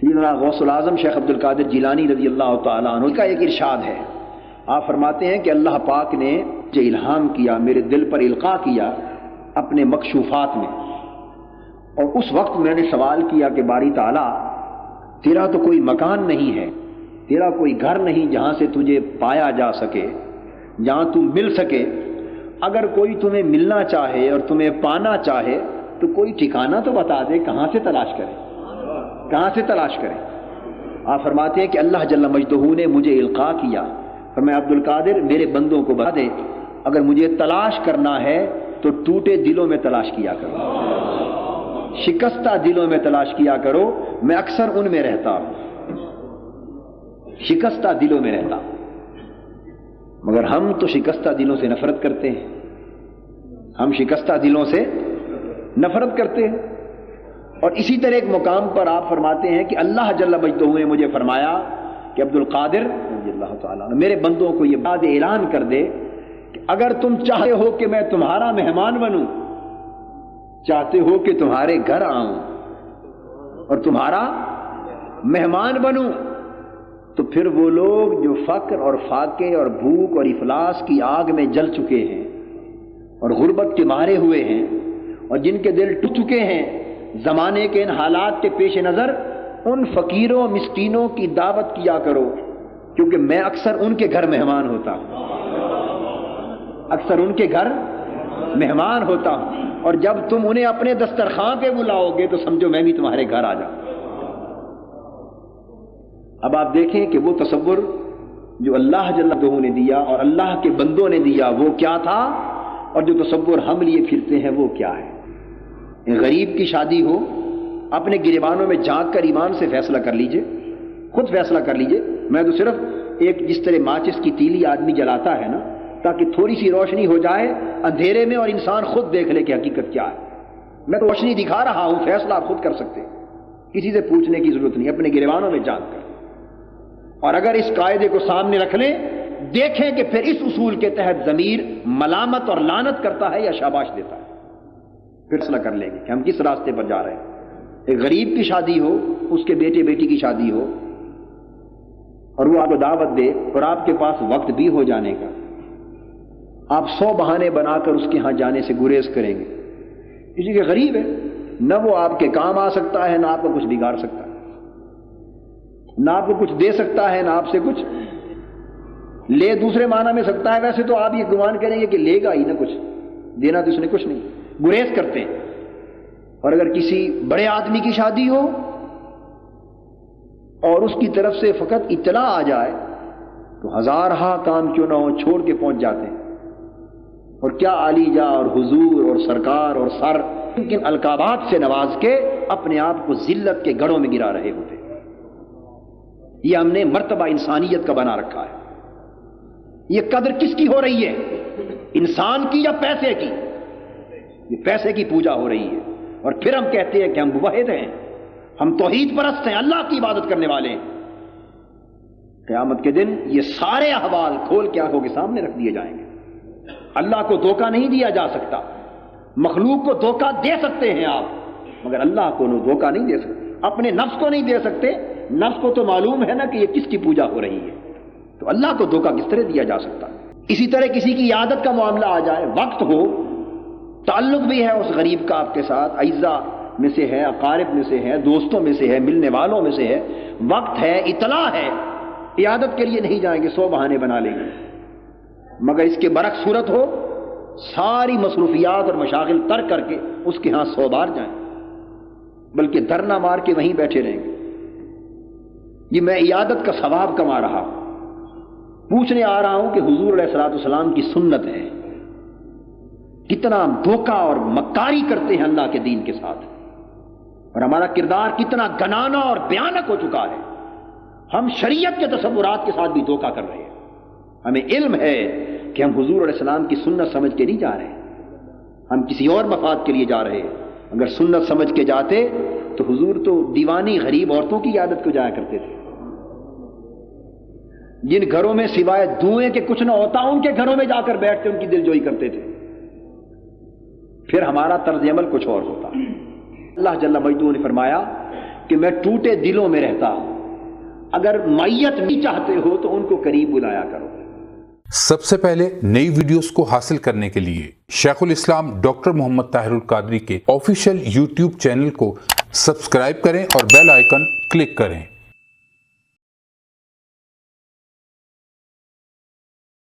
سیدنا غوث العظم شیخ عبد القادر جیلانی رضی اللہ تعالیٰ عنہ کا ایک ارشاد ہے، آپ فرماتے ہیں کہ اللہ پاک نے مجھے الہام کیا، میرے دل پر القاء کیا اپنے مکشوفات میں، اور اس وقت میں نے سوال کیا کہ باری تعالیٰ تیرا تو کوئی مکان نہیں ہے، تیرا کوئی گھر نہیں جہاں سے تجھے پایا جا سکے، جہاں تو مل سکے، اگر کوئی تمہیں ملنا چاہے اور تمہیں پانا چاہے تو کوئی ٹھکانہ تو بتا دے، کہاں سے تلاش کرے، کہاں سے تلاش کرے۔ آپ فرماتے ہیں کہ اللہ جل مجدہ نے مجھے القاء کیا، فرمایا عبد القادر میرے بندوں کو بتا دے اگر مجھے تلاش کرنا ہے تو ٹوٹے دلوں میں تلاش کیا کرو، شکستہ دلوں میں تلاش کیا کرو، میں اکثر ان میں رہتا ہوں، شکستہ دلوں میں رہتا ہوں۔ مگر ہم تو شکستہ دلوں سے نفرت کرتے ہیں، ہم شکستہ دلوں سے نفرت کرتے ہیں۔ اور اسی طرح ایک مقام پر آپ فرماتے ہیں کہ اللہ جل مجدہ نے مجھے فرمایا کہ عبد القادر رضی اللہ تعالیٰ عنہ میرے بندوں کو یہ بات اعلان کر دے کہ اگر تم چاہتے ہو کہ میں تمہارا مہمان بنوں، چاہتے ہو کہ تمہارے گھر آؤں اور تمہارا مہمان بنوں، تو پھر وہ لوگ جو فقر اور فاقے اور بھوک اور افلاس کی آگ میں جل چکے ہیں اور غربت کے مارے ہوئے ہیں اور جن کے دل ٹوٹ چکے ہیں زمانے کے ان حالات کے پیش نظر، ان فقیروں مسکینوں کی دعوت کیا کرو، کیونکہ میں اکثر ان کے گھر مہمان ہوتا ہوں، اکثر ان کے گھر مہمان ہوتا ہوں، اور جب تم انہیں اپنے دسترخوان پہ بلاؤ گے تو سمجھو میں بھی تمہارے گھر آ جاؤں۔ اب آپ دیکھیں کہ وہ تصور جو اللہ جل جلالہ نے دیا اور اللہ کے بندوں نے دیا وہ کیا تھا، اور جو تصور ہم لیے پھرتے ہیں وہ کیا ہے۔ غریب کی شادی ہو، اپنے گریبانوں میں جھانک کر ایمان سے فیصلہ کر لیجئے، خود فیصلہ کر لیجئے۔ میں تو صرف ایک جس طرح ماچس کی تیلی آدمی جلاتا ہے نا تاکہ تھوڑی سی روشنی ہو جائے اندھیرے میں اور انسان خود دیکھ لے کہ حقیقت کیا ہے، میں تو روشنی دکھا رہا ہوں، فیصلہ آپ خود کر سکتے ہیں، کسی سے پوچھنے کی ضرورت نہیں، اپنے گریبانوں میں جھانک کر۔ اور اگر اس قاعدے کو سامنے رکھ لیں، دیکھیں کہ پھر اس اصول کے تحت ضمیر ملامت اور لعنت کرتا ہے یا شاباش دیتا ہے، فیصلہ کر لیں گے کہ ہم کس راستے پر جا رہے ہیں۔ ایک غریب کی شادی ہو، اس کے بیٹے بیٹی کی شادی ہو، اور وہ آپ کو دعوت دے اور آپ کے پاس وقت بھی ہو جانے کا، آپ 100 بہانے بنا کر اس کے ہاں جانے سے گریز کریں گے، اس لیے کہ غریب ہے، نہ وہ آپ کے کام آ سکتا ہے، نہ آپ کو کچھ بگاڑ سکتا ہے، نہ آپ کو کچھ دے سکتا ہے، نہ آپ سے کچھ لے دوسرے معنی میں سکتا ہے۔ ویسے تو آپ یہ گمان کریں گے کہ لے گا ہی نہ، کچھ دینا تو اس نے کچھ نہیں، گریز کرتے ہیں۔ اور اگر کسی بڑے آدمی کی شادی ہو اور اس کی طرف سے فقط اطلاع آ جائے تو ہزارہا کام کیوں نہ ہو چھوڑ کے پہنچ جاتے ہیں، اور کیا علی جا اور حضور اور سرکار اور سر کن القابات سے نواز کے اپنے آپ کو ذلت کے گڑھوں میں گرا رہے ہوتے ہیں۔ یہ ہم نے مرتبہ انسانیت کا بنا رکھا ہے۔ یہ قدر کس کی ہو رہی ہے، انسان کی یا پیسے کی؟ یہ پیسے کی پوجا ہو رہی ہے، اور پھر ہم کہتے ہیں کہ ہم موحد ہیں، ہم توحید پرست ہیں، اللہ کی عبادت کرنے والے ہیں۔ قیامت کے دن یہ سارے احوال کھول کے آنکھوں کے سامنے رکھ دیے جائیں گے۔ اللہ کو دھوکہ نہیں دیا جا سکتا، مخلوق کو دھوکہ دے سکتے ہیں آپ، مگر اللہ کو دھوکہ نہیں دے سکتے، اپنے نفس کو نہیں دے سکتے۔ نفس کو تو معلوم ہے نا کہ یہ کس کی پوجا ہو رہی ہے، تو اللہ کو دھوکہ کس طرح دیا جا سکتا۔ اسی طرح کسی کی عادت کا معاملہ آ جائے، وقت ہو، تعلق بھی ہے اس غریب کا آپ کے ساتھ، اعزا میں سے ہے، اقارب میں سے ہے، دوستوں میں سے ہے، ملنے والوں میں سے ہے، وقت ہے، اطلاع ہے، عیادت کے لیے نہیں جائیں گے، 100 بہانے بنا لیں گے۔ مگر اس کے برعکس صورت ہو، ساری مصروفیات اور مشاغل ترک کر کے اس کے ہاں 100 بار جائیں، بلکہ دھرنا مار کے وہیں بیٹھے رہیں گے، یہ میں عیادت کا ثواب کما رہا ہوں، پوچھنے آ رہا ہوں کہ حضور علیہ الصلوۃ والسلام کی سنت ہے۔ کتنا دھوکہ اور مکاری کرتے ہیں اللہ کے دین کے ساتھ، اور ہمارا کردار کتنا گنانا اور بیانک ہو چکا ہے۔ ہم شریعت کے تصورات کے ساتھ بھی دھوکہ کر رہے ہیں۔ ہمیں علم ہے کہ ہم حضور علیہ السلام کی سنت سمجھ کے نہیں جا رہے ہیں، ہم کسی اور مفاد کے لیے جا رہے ہیں۔ اگر سنت سمجھ کے جاتے تو حضور تو دیوانی غریب عورتوں کی عادت کو جایا کرتے تھے، جن گھروں میں سوائے دھوئیں کے کچھ نہ ہوتا ان کے گھروں میں جا کر بیٹھتے ان کی دل جوئی کرتے تھے، پھر ہمارا طرز عمل کچھ اور ہوتا۔ اللہ جل مجدہ نے فرمایا کہ میں ٹوٹے دلوں میں رہتا ہوں، اگر میت بھی چاہتے ہو تو ان کو قریب بلایا کرو۔ سب سے پہلے نئی ویڈیوز کو حاصل کرنے کے لیے شیخ الاسلام ڈاکٹر محمد طاہر القادری کے آفیشیل یوٹیوب چینل کو سبسکرائب کریں اور بیل آئیکن کلک کریں۔